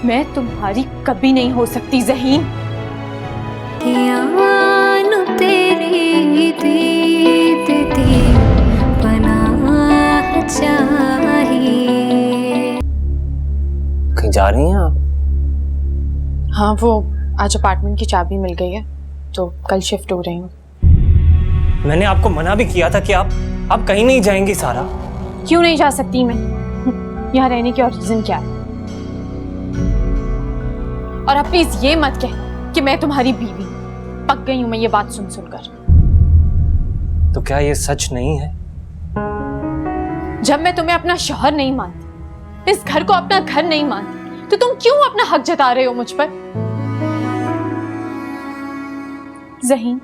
मैं तुम्हारी कभी नहीं हो सकती ज़हीन। तेरी दीदी पनाह चाहिए। कहीं जा रही हैं आप? हाँ, वो आज अपार्टमेंट की चाबी मिल गई है तो कल शिफ्ट हो रही हूँ। मैंने आपको मना भी किया था कि आप कहीं नहीं जाएंगी सारा। क्यों नहीं जा सकती मैं? यहाँ रहने की और रीजन क्या है? और आप प्लीज ये मत कह कि मैं तुम्हारी बीवी। पक गई हूं मैं ये बात सुन सुनकर। तो क्या ये सच नहीं है? जब मैं तुम्हें अपना शौहर नहीं मानती, इस घर को अपना घर नहीं मानती, तो तुम क्यों अपना हक जता रहे हो मुझ पर? ज़हीन,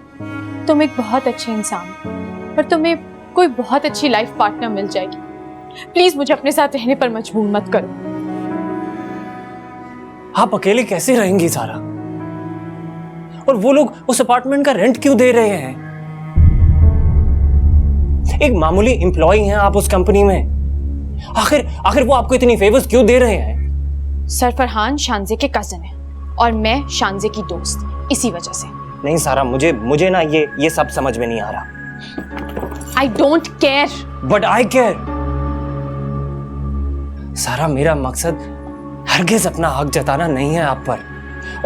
तुम एक बहुत अच्छे इंसान हो और तुम्हें कोई बहुत अच्छी लाइफ पार्टनर मिल जाएगी। प्लीज मुझे अपने साथ रहने पर मजबूर मत करो। आप अकेले कैसे रहेंगी सारा? और वो लोग उस अपार्टमेंट का रेंट क्यों दे रहे हैं? एक मामूली एम्प्लॉय हैं आप उस कंपनी में। आखिर वो आपको इतनी फेवर्स क्यों दे रहे हैं? सर फरहान शानजे के कजन है और मैं शानजे की दोस्त, इसी वजह से। नहीं सारा, मुझे ना ये सब समझ में नहीं आ रहा। I don't care. But I care. सारा, मेरा मकसद हरगिज अपना हक जताना नहीं है आप पर,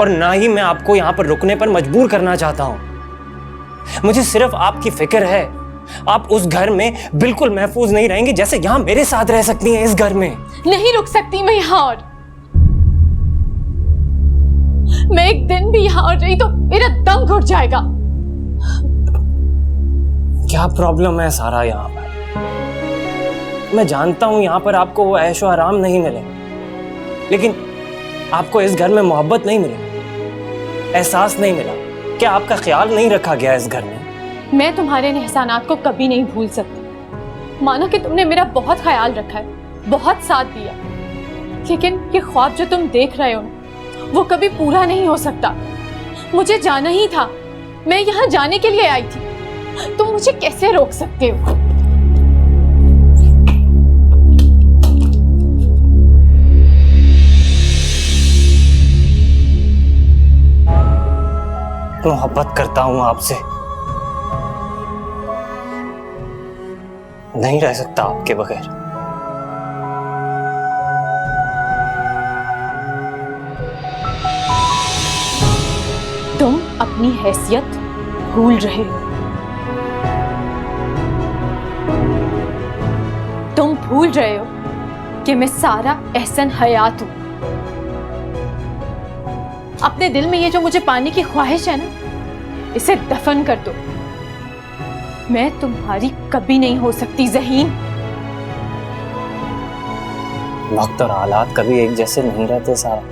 और ना ही मैं आपको यहां पर रुकने पर मजबूर करना चाहता हूं। मुझे सिर्फ आपकी फिक्र है। आप उस घर में बिल्कुल महफूज नहीं रहेंगी जैसे यहां मेरे साथ रह सकती हैं इस घर में। नहीं रुक सकती मैं यहां, और मैं एक दिन भी यहां और रही तो मेरा दम घुट जाएगा। क्या प्रॉब्लम है सारा यहां पर? मैं जानता हूं यहां पर आपको वो ऐशो आराम नहीं मिले, लेकिन आपको इस घर में मोहब्बत नहीं मिली, एहसास नहीं मिला। क्या आपका ख्याल नहीं रखा गया इस घर में? मैं तुम्हारे एहसानात को कभी नहीं भूल सकती। माना कि तुमने मेरा बहुत ख्याल रखा है, बहुत साथ दिया, लेकिन ये ख्वाब जो तुम देख रहे हो वो कभी पूरा नहीं हो सकता। मुझे जाना ही था, मैं यहाँ जाने के लिए आई थी। तुम मुझे कैसे रोक सकते हो? मोहब्बत करता हूं आपसे, नहीं रह सकता आपके बगैर। तुम अपनी हैसियत भूल रहे हो। तुम भूल रहे हो कि मैं सारा एहसन हयात हूं। अपने दिल में ये जो मुझे पाने की ख्वाहिश है ना, इसे दफन कर दो। मैं तुम्हारी कभी नहीं हो सकती ज़हीन। वक्त और हालात कभी एक जैसे नहीं रहते सारा।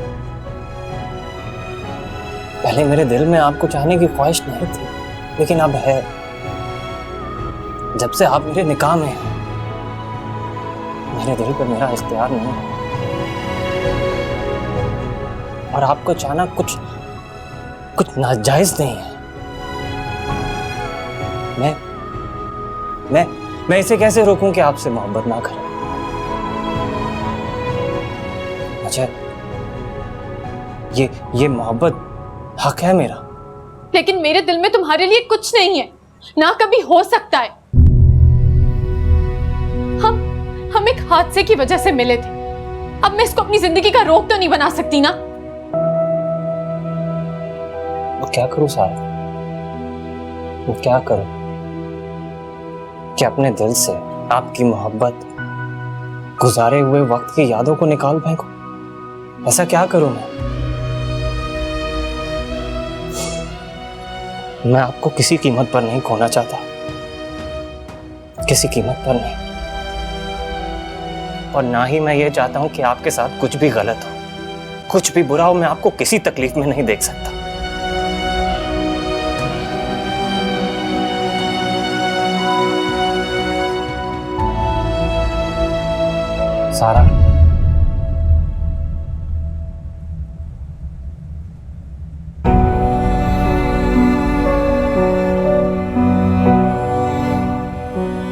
पहले मेरे दिल में आपको चाहने की ख्वाहिश नहीं थी, लेकिन अब है। जब से आप मेरे निकाह में हैं, मेरे दिल पर मेरा इख्तियार नहीं है, और आपको चाहना कुछ नाजायज नहीं है। मैं इसे कैसे रोकूं कि आपसे मोहब्बत ना करें? अच्छा, ये मोहब्बत हक है मेरा। लेकिन मेरे दिल में तुम्हारे लिए कुछ नहीं है, ना कभी हो सकता है। हम एक हादसे की वजह से मिले थे। अब मैं इसको अपनी जिंदगी का रोक तो नहीं बना सकती ना। वो क्या करूं सारा? वो क्या करूं कि अपने दिल से आपकी मोहब्बत, गुजारे हुए वक्त की यादों को निकाल फेंकूं? ऐसा क्या करूं मैं आपको किसी कीमत पर नहीं खोना चाहता, किसी कीमत पर नहीं। और ना ही मैं ये चाहता हूं कि आपके साथ कुछ भी गलत हो, कुछ भी बुरा हो, मैं आपको किसी तकलीफ में नहीं देख सकता। सारा,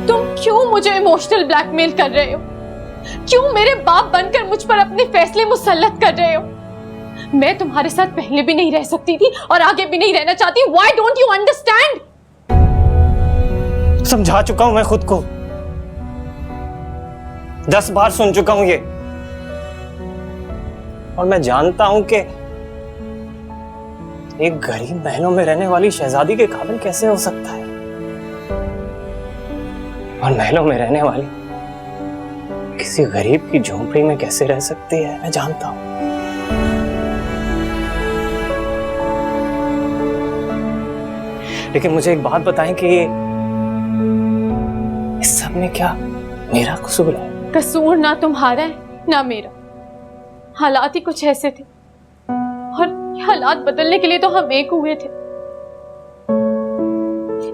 तुम क्यों मुझे इमोशनल ब्लैकमेल कर रहे हो? क्यों मेरे बाप बनकर मुझ पर अपने फैसले मुसल्लत कर रहे हो? मैं तुम्हारे साथ पहले भी नहीं रह सकती थी और आगे भी नहीं रहना चाहती। Why don't you understand? समझा चुका हूं मैं खुद को, 10 बार सुन चुका हूं ये, और मैं जानता हूं कि एक गरीब महलों में रहने वाली शहजादी के काबिल कैसे हो सकता है, और महलों में रहने वाली किसी गरीब की झोंपड़ी में कैसे रह सकती है, मैं जानता हूं। लेकिन मुझे एक बात बताएं कि इस सब में क्या मेरा कसूर है? कसूर ना तुम्हारा है ना मेरा, हालात ही कुछ ऐसे थे, और ये हालात बदलने के लिए तो हम एक हुए थे।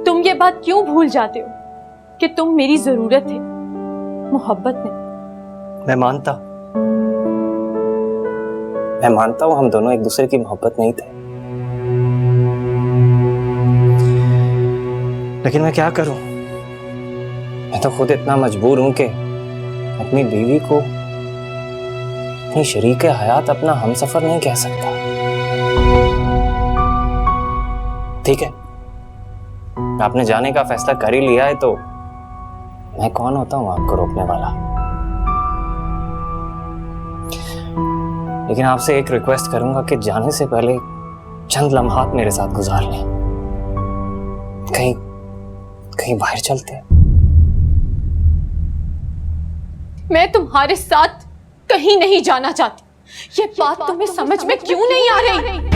तुम ये बात क्यों भूल जाते हो कि तुम मेरी जरूरत थे, मोहब्बत नहीं। मैं मानता हूं हम दोनों एक दूसरे की मोहब्बत नहीं थे, लेकिन मैं क्या करूं, मैं तो खुद इतना मजबूर हूं कि अपनी बीवी को अपनी शरीके हयात, अपना हमसफर नहीं कह सकता। ठीक है, आपने जाने का फैसला कर ही लिया है, तो मैं कौन होता हूं आपको रोकने वाला। लेकिन आपसे एक रिक्वेस्ट करूंगा कि जाने से पहले चंद लम्हात मेरे साथ गुजार लें, कहीं बाहर चलते हैं। मैं तुम्हारे साथ कहीं नहीं जाना चाहती। ये बात तुम्हें समझ में क्यों नहीं आ रही?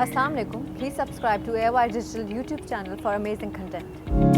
Assalamualaikum. Please subscribe to AOI Digital YouTube channel for amazing content.